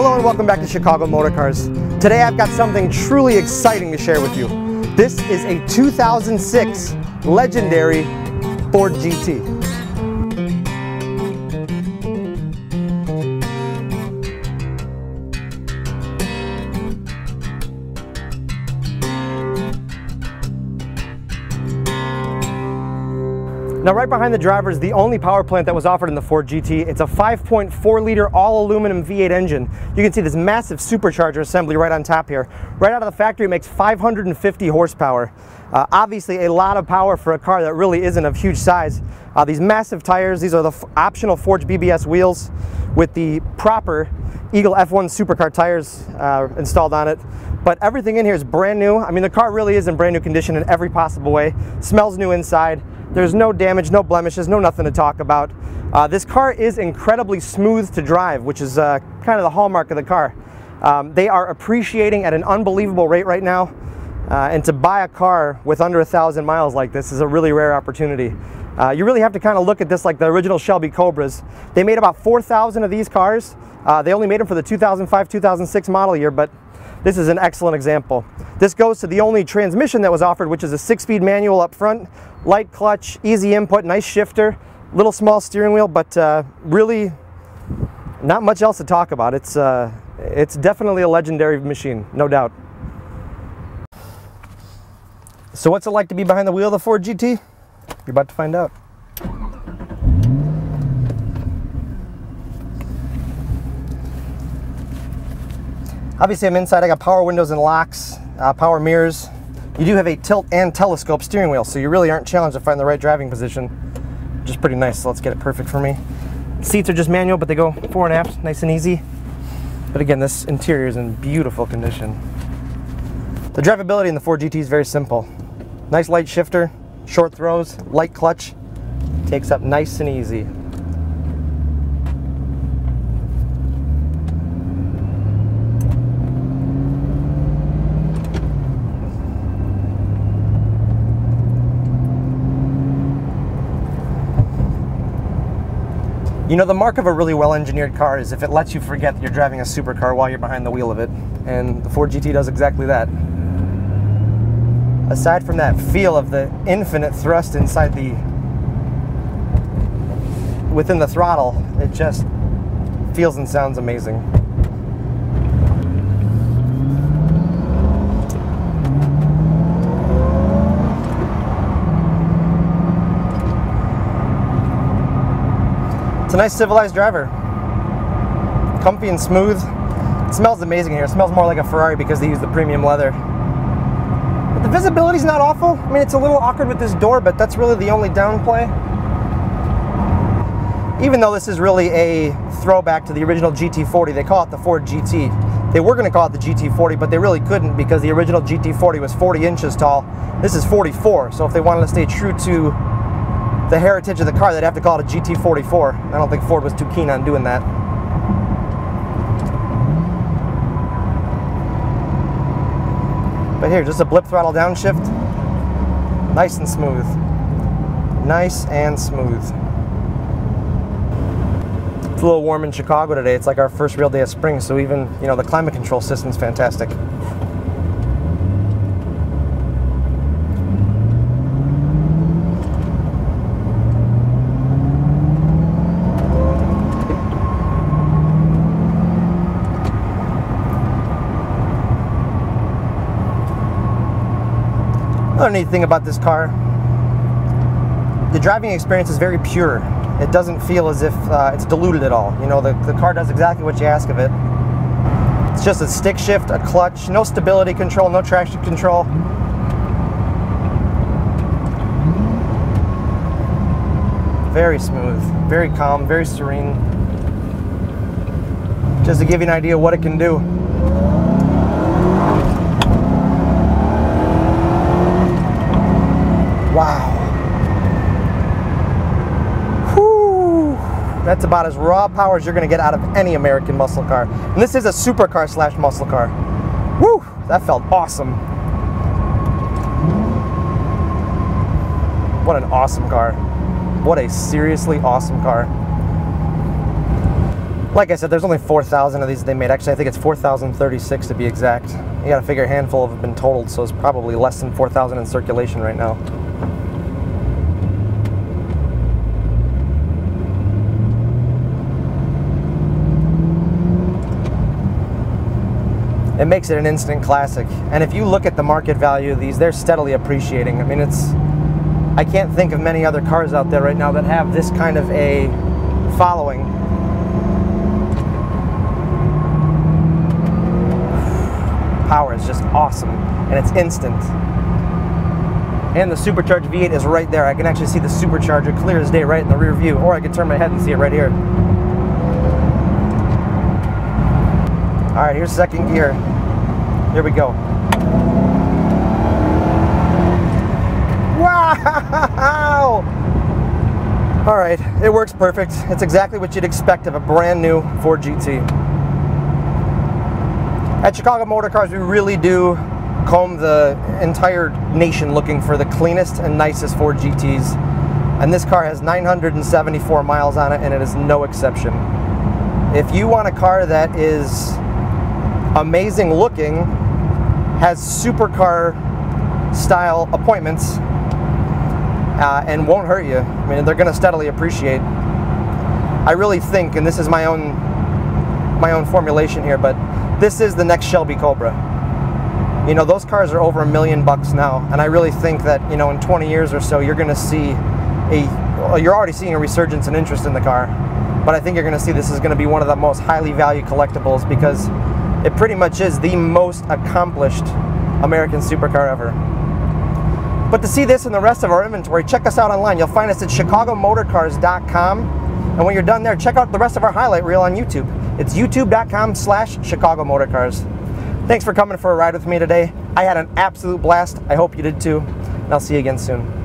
Hello and welcome back to Chicago Motor Cars. Today I've got something truly exciting to share with you. This is a 2006 legendary Ford GT. Now right behind the driver is the only power plant that was offered in the Ford GT. It's a 5.4 liter all aluminum V8 engine. You can see this massive supercharger assembly right on top here. Right out of the factory it makes 550 horsepower. Obviously a lot of power for a car that really isn't of huge size. These massive tires, these are the optional Forged BBS wheels with the proper Eagle F1 supercar tires installed on it. But everything in here is brand new. I mean, the car really is in brand new condition in every possible way. Smells new inside. There's no damage, no blemishes, no nothing to talk about. This car is incredibly smooth to drive, which is kind of the hallmark of the car. They are appreciating at an unbelievable rate right now, and to buy a car with under 1,000 miles like this is a really rare opportunity. You really have to kind of look at this like the original Shelby Cobras. They made about 4,000 of these cars. They only made them for the 2005-2006 model year, but this is an excellent example. This goes to the only transmission that was offered, which is a 6-speed manual up front, light clutch, easy input, nice shifter, little small steering wheel, but really not much else to talk about. It's definitely a legendary machine, no doubt. So what's it like to be behind the wheel of the Ford GT? You're about to find out. Obviously I'm inside, I got power windows and locks, power mirrors. You do have a tilt and telescope steering wheel, so you really aren't challenged to find the right driving position, which is pretty nice, so let's get it perfect for me. Seats are just manual, but they go fore and aft, nice and easy. But again, this interior is in beautiful condition. The drivability in the Ford GT is very simple. Nice light shifter, short throws, light clutch, takes up nice and easy. You know, the mark of a really well-engineered car is if it lets you forget that you're driving a supercar while you're behind the wheel of it, and the Ford GT does exactly that. Aside from that feel of the infinite thrust inside within the throttle, it just feels and sounds amazing. It's a nice civilized driver. Comfy and smooth. It smells amazing here. It smells more like a Ferrari because they use the premium leather. But the visibility's not awful. I mean, it's a little awkward with this door, but that's really the only downplay. Even though this is really a throwback to the original GT40, they call it the Ford GT. They were going to call it the GT40, but they really couldn't because the original GT40 was 40 inches tall. This is 44, so if they wanted to stay true to the heritage of the car, they'd have to call it a GT44. I don't think Ford was too keen on doing that. But here, just a blip throttle downshift. Nice and smooth. Nice and smooth. It's a little warm in Chicago today. It's like our first real day of spring, so even, you know, the climate control system's fantastic. Another neat thing about this car, the driving experience is very pure. It doesn't feel as if it's diluted at all. You know, the car does exactly what you ask of it. It's just a stick shift, a clutch, no stability control, no traction control. Very smooth, very calm, very serene. Just to give you an idea of what it can do. Wow. Whew. That's about as raw power as you're going to get out of any American muscle car. And this is a supercar slash muscle car. Woo! That felt awesome. What an awesome car. What a seriously awesome car. Like I said, there's only 4,000 of these they made. Actually, I think it's 4,036 to be exact. You gotta figure a handful have been totaled, so it's probably less than 4,000 in circulation right now. It makes it an instant classic. And if you look at the market value of these, they're steadily appreciating. I mean, I can't think of many other cars out there right now that have this kind of a following. Power is just awesome, and it's instant. And the supercharged V8 is right there. I can actually see the supercharger clear as day right in the rear view, or I can turn my head and see it right here. All right, here's second gear. Here we go. Wow! All right, it works perfect. It's exactly what you'd expect of a brand new Ford GT. At Chicago Motor Cars, we really do comb the entire nation looking for the cleanest and nicest Ford GTs. And this car has 974 miles on it, and it is no exception. If you want a car that is amazing looking, has supercar style appointments, and won't hurt you, I mean, they're going to steadily appreciate. I really think, and this is my own formulation here, but this is the next Shelby Cobra. You know, those cars are over $1 million now, and I really think that, you know, in 20 years or so, you're going to see you're already seeing a resurgence in interest in the car, but I think you're going to see this is going to be one of the most highly valued collectibles, because it pretty much is the most accomplished American supercar ever. But to see this and the rest of our inventory, check us out online. You'll find us at chicagomotorcars.com. And when you're done there, check out the rest of our highlight reel on YouTube. It's youtube.com/ChicagoMotorCars. Thanks for coming for a ride with me today. I had an absolute blast. I hope you did too. And I'll see you again soon.